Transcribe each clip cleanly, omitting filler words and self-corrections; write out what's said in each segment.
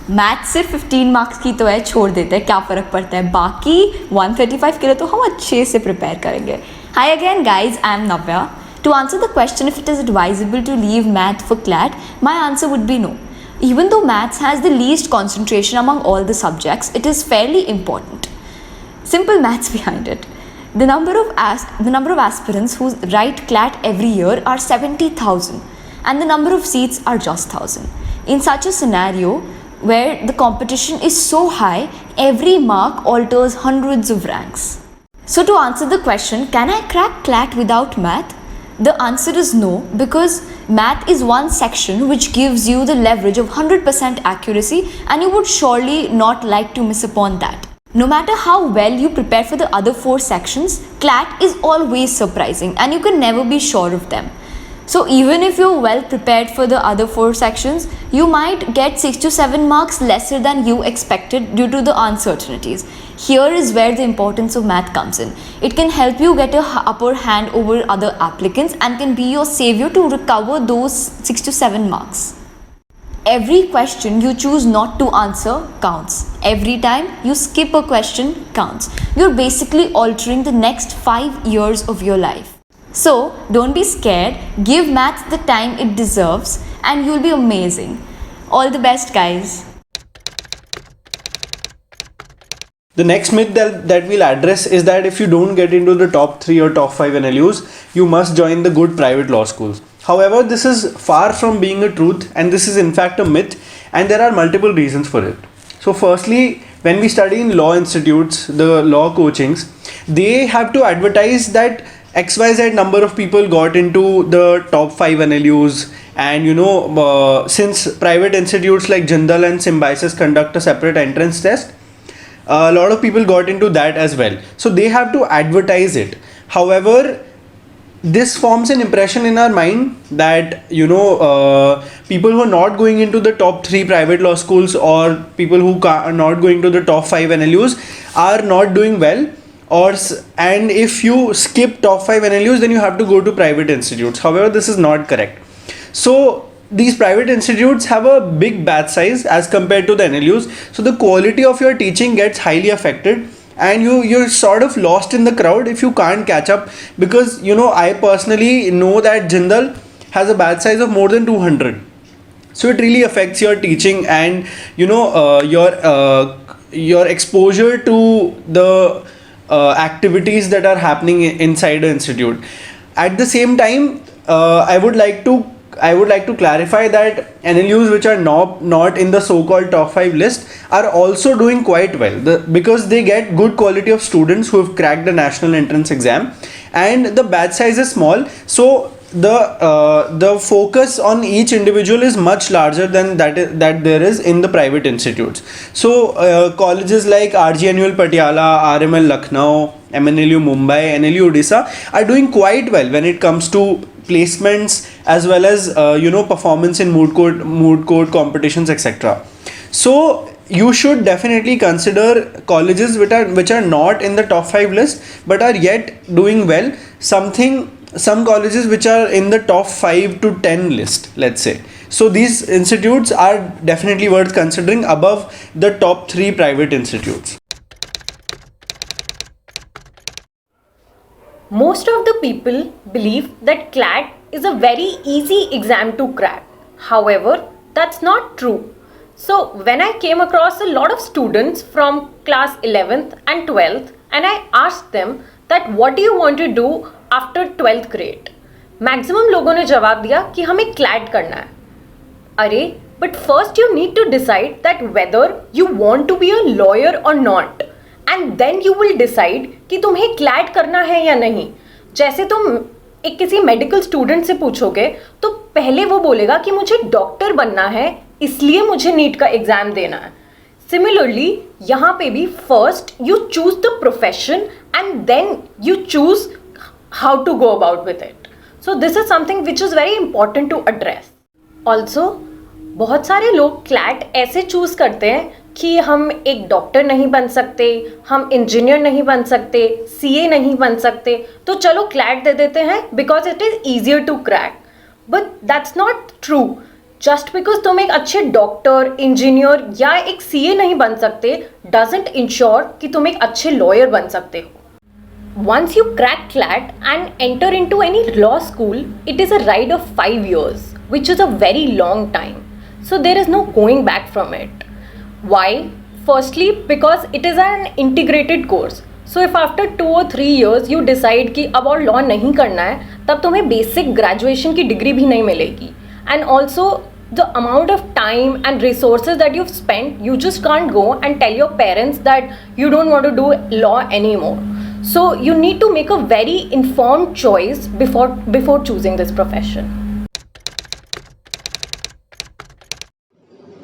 Math सिर्फ 15 marks की तो है, छोड़ देते हैं, क्या फ़र्क पड़ता है, बाकी 135 के लिए तो हम अच्छे से प्रिपेयर करेंगे. Hi again guys, I am Navya. To answer the question if it is advisable to leave math for CLAT, my answer would be no. Even though maths has the least concentration among all the subjects, it is fairly important. Simple maths behind it. The number of aspirants who write CLAT every year are 70,000 and the number of seats are just 1,000. In such a scenario where the competition is so high, every mark alters hundreds of ranks. So to answer the question, can I crack CLAT without math? The answer is no, because math is one section which gives you the leverage of 100% accuracy, and you would surely not like to miss upon that. No matter how well you prepare for the other 4 sections, CLAT is always surprising and you can never be sure of them. So even if you're well prepared for the other 4 sections, you might get 6 to 7 marks lesser than you expected due to the uncertainties. Here is where the importance of math comes in. It can help you get a upper hand over other applicants and can be your savior to recover those 6 to 7 marks. Every question you choose not to answer counts. Every time you skip a question counts. You're basically altering the next 5 years of your life. So don't be scared, give maths the time it deserves and you'll be amazing. All the best guys. The next myth that we'll address is that if you don't get into the top 3 or top 5 NLUs, you must join the good private law schools. However, this is far from being a truth, and this is in fact a myth, and there are multiple reasons for it. So firstly, when we study in law institutes, the law coachings, they have to advertise that XYZ number of people got into the top 5 NLUs, and since private institutes like Jindal and Symbiosis conduct a separate entrance test, a lot of people got into that as well. So they have to advertise it. However, this forms an impression in our mind that people who are not going into the top 3 private law schools or people who are not going to the top 5 NLUs are not doing well, and if you skip top 5 NLUs, then you have to go to private institutes. However, this is not correct. So these private institutes have a big batch size as compared to the NLUs, so the quality of your teaching gets highly affected, and you're sort of lost in the crowd if you can't catch up, because I personally know that Jindal has a batch size of more than 200. So it really affects your teaching and your exposure to the activities that are happening inside the institute. At the same time, I would like to clarify that NLUs which are not in the so-called top 5 list are also doing quite well, because they get good quality of students who have cracked the national entrance exam, and the batch size is small, so the focus on each individual is much larger than that there is in the private institutes. So colleges like RGNUL Patiala, RML Lucknow, MNLU Mumbai, NLU Odisha are doing quite well when it comes to placements as well as performance in moot court competitions, etc. So you should definitely consider colleges which are not in the top 5 list but are yet doing well. Some colleges which are in the top 5 to 10 list, let's say. So these institutes are definitely worth considering above the top 3 private institutes. Most of the people believe that CLAT is a very easy exam to crack. However, that's not true. So when I came across a lot of students from class 11th and 12th, and I asked them that what do you want to do after 12th grade? Maximum लोगों ने जवाब दिया कि हमें CLAT करना है. अरे, but first you need to decide that whether you want to be a lawyer or not. And then you will decide कि तुम्हें CLAT करना है या नहीं. जैसे तुम एक किसी मेडिकल स्टूडेंट से पूछोगे तो पहले वो बोलेगा कि मुझे डॉक्टर बनना है, इसलिए मुझे नीट का एग्जाम देना है. Similarly, यहाँ पे भी first you choose the profession and then you choose how to go about with it. So this is something which is very important to address. Also, बहुत सारे लोग CLAT ऐसे चूज करते हैं कि हम एक डॉक्टर नहीं बन सकते, हम इंजीनियर नहीं बन सकते, CA नहीं बन सकते, तो चलो CLAT दे देते हैं because it is easier to crack. But that's not true. Just because तुम एक अच्छे डॉक्टर, इंजीनियर या एक सीए नहीं बन सकते डजेंट इंश्योर कि तुम एक अच्छे लॉयर बन सकते हो. Once you crack CLAT and enter into any law school, it is a ride of 5 years, which is a very long time. So there is no going back from it. Why? Firstly, because it is an integrated course. So if after 2 or 3 years you decide कि अब और law नहीं करना है, तब तुम्हें basic graduation की degree भी नहीं मिलेगी. And also the amount of time and resources that you've spent, you just can't go and tell your parents that you don't want to do law anymore. So you need to make a very informed choice before choosing this profession.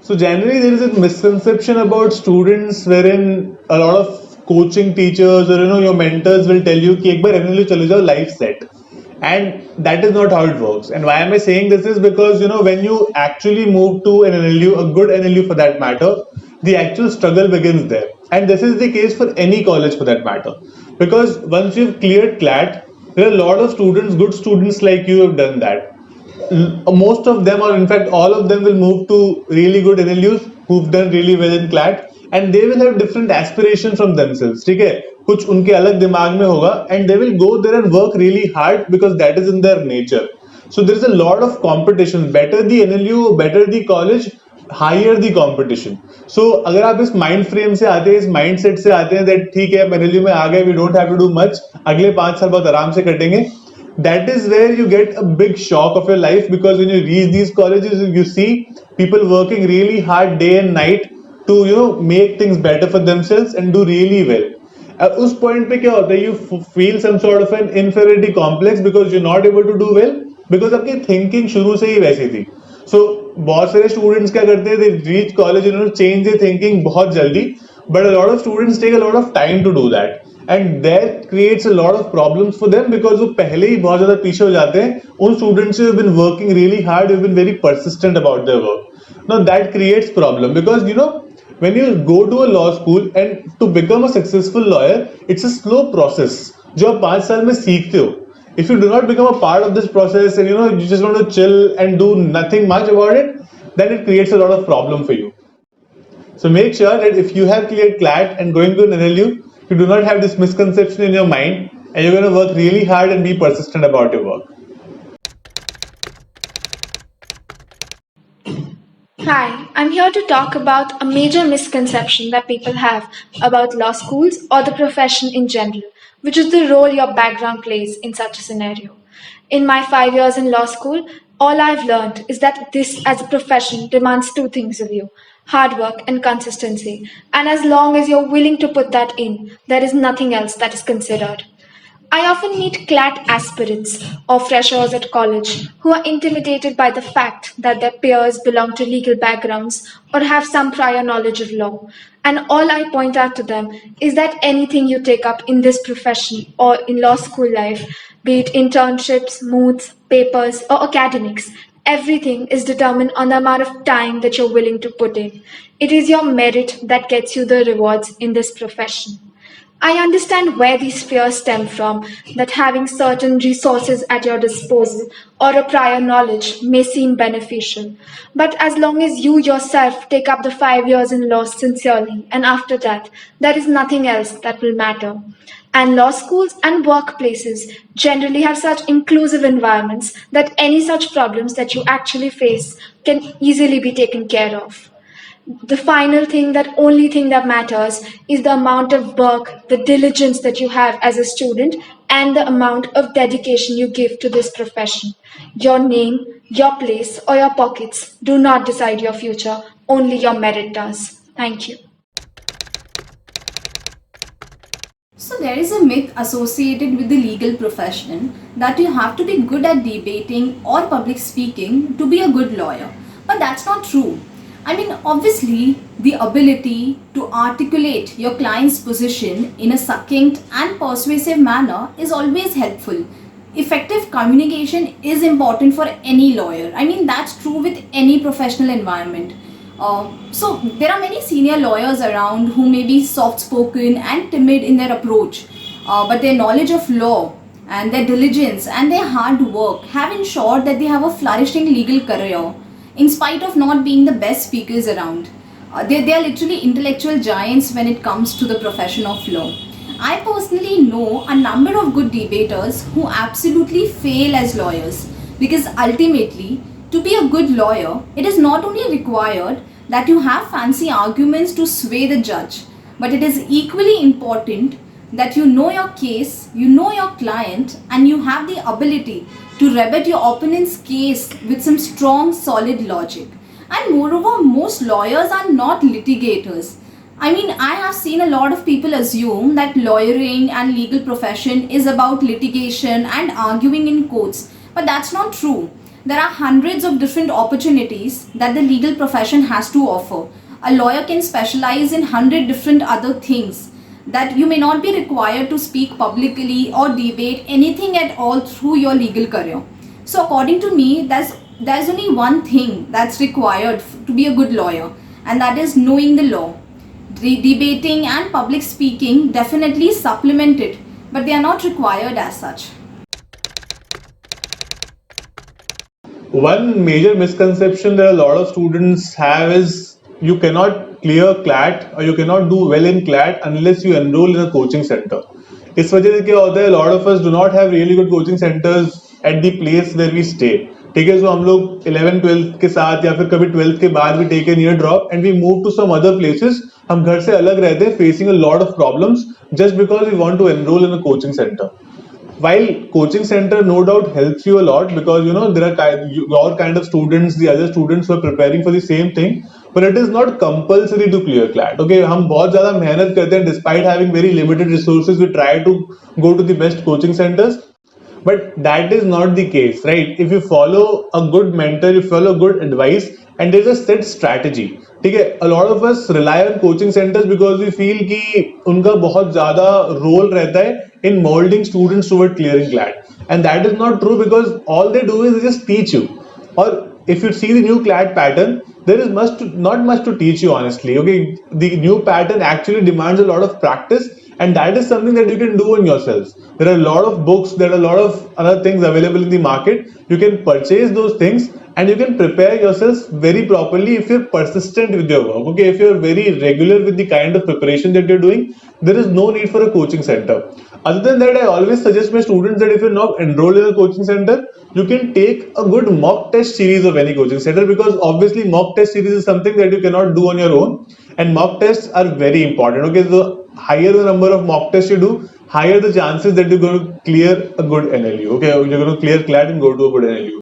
So generally there is a misconception about students wherein a lot of coaching teachers or your mentors will tell you कि एक बार NLU चले जाओ life set. And that is not how it works. And why am I saying this is because when you actually move to an NLU, a good NLU for that matter, the actual struggle begins there. And this is the case for any college for that matter. Because once you've cleared CLAT, there are a lot of students, good students like you have done that. Most of them, or in fact all of them, will move to really good NLUs who've done really well in CLAT, and they will have different aspirations from themselves. ठीक है, कुछ उनके अलग दिमाग में होगा, and they will go there and work really hard because that is in their nature. So there is a lot of competition. Better the NLU, better the college, higher the competition. So अगर आप इस mind frame से आते हैं, इस mindset से आते हैं that ठीक है NLU में आ गए, we don't have to do much, अगले 5 साल बहुत आराम से कटेंगे. That is where you get a big shock of your life, because when you reach these colleges, you see people working really hard day and night to make things better for themselves and do really well. उस point पे क्या होता है, you feel some sort of an inferiority complex because you're not able to do well because आपकी thinking शुरू से ही वैसी थी. So बहुत सारे students क्या करते हैं, they reach college and change their thinking बहुत जल्दी, but a lot of students take a lot of time to do that. And that creates a lot of problems for them because वो पहले ही बहुत ज़्यादा पीछे हो जाते हैं उन students who have been working really hard, who have been very persistent about their work. Now that creates problem because when you go to a law school and to become a successful lawyer, it's a slow process जो आप 5 साल में सीखते हो. If you do not become a part of this process and you just want to chill and do nothing much about it, then it creates a lot of problem for you. So make sure that if you have cleared CLAT and going to an NLU, you do not have this misconception in your mind and you're going to work really hard and be persistent about your work. Hi, I'm here to talk about a major misconception that people have about law schools or the profession in general, which is the role your background plays in such a scenario. In my 5 years in law school, all I've learned is that this as a profession demands 2 things of you: hard work and consistency. And as long as you're willing to put that in, there is nothing else that is considered. I often meet CLAT aspirants or freshers at college who are intimidated by the fact that their peers belong to legal backgrounds or have some prior knowledge of law. And all I point out to them is that anything you take up in this profession or in law school life, be it internships, moots, papers, or academics, everything is determined on the amount of time that you're willing to put in. It is your merit that gets you the rewards in this profession. I understand where these fears stem from, that having certain resources at your disposal or a prior knowledge may seem beneficial. But as long as you yourself take up the 5 years in law sincerely, and after that, there is nothing else that will matter. And law schools and workplaces generally have such inclusive environments that any such problems that you actually face can easily be taken care of. The final thing, that only thing that matters, is the amount of work, the diligence that you have as a student, and the amount of dedication you give to this profession. Your name, your place, or your pockets do not decide your future, only your merit does. Thank you. So there is a myth associated with the legal profession that you have to be good at debating or public speaking to be a good lawyer. But that's not true. I mean, obviously, the ability to articulate your client's position in a succinct and persuasive manner is always helpful. Effective communication is important for any lawyer. I mean, that's true with any professional environment. So there are many senior lawyers around who may be soft-spoken and timid in their approach, but their knowledge of law and their diligence and their hard work have ensured that they have a flourishing legal career. in spite of not being the best speakers around. They are literally intellectual giants when it comes to the profession of law. I personally know a number of good debaters who absolutely fail as lawyers, because ultimately, to be a good lawyer, it is not only required that you have fancy arguments to sway the judge, but it is equally important that you know your case, you know your client, and you have the ability to rebut your opponent's case with some strong, solid logic. And moreover, most lawyers are not litigators. I mean, I have seen a lot of people assume that lawyering and legal profession is about litigation and arguing in courts, but that's not true. There are hundreds of different opportunities that the legal profession has to offer. A lawyer can specialize in 100 different other things that you may not be required to speak publicly or debate anything at all through your legal career. So according to me, there's only one thing that's required to be a good lawyer, and that is knowing the law. Debating and public speaking definitely supplement it, but they are not required as such. One major misconception that a lot of students have is you cannot clear CLAT or you cannot do well in CLAT unless you enroll in a coaching center. इस वजह से क्या होता है, a lot of us do not have really good coaching centers at the place where we stay. ठीक है, so हम लोग 11th 12th के साथ या फिर कभी 12th के बाद भी take a near drop and we move to some other places. हम घर से अलग रहते हैं, facing a lot of problems just because we want to enroll in a coaching center. While coaching center no doubt helps you a lot because there are your kind of students, the other students who are preparing for the same thing, but it is not compulsory to clear CLAT. Okay, हम बहुत ज़्यादा मेहनत करते हैं, despite having very limited resources, we try to go to the best coaching centers. But that is not the case, right? If you follow a good mentor, you follow good advice, and there's a set strategy. ठीक है, a lot of us rely on coaching centers because we feel कि उनका बहुत ज़्यादा role रहता है in molding students toward clearing CLAT, and that is not true because all they do is they just teach you. Or if you see the new CLAT pattern, there is not much to teach you honestly. Okay, the new pattern actually demands a lot of practice, and that is something that you can do on yourselves. There are a lot of books, there are a lot of other things available in the market. You can purchase those things and you can prepare yourselves very properly if you're persistent with your work. Okay, if you're very regular with the kind of preparation that you're doing, there is no need for a coaching center. Other than that, I always suggest my students that if you're not enrolled in a coaching center, you can take a good mock test series of any coaching center, because obviously mock test series is something that you cannot do on your own, and mock tests are very important. Okay, so higher the number of mock tests you do, higher the chances that you're going to clear a good NLU. Okay, you're going to clear CLAT and go to a good NLU.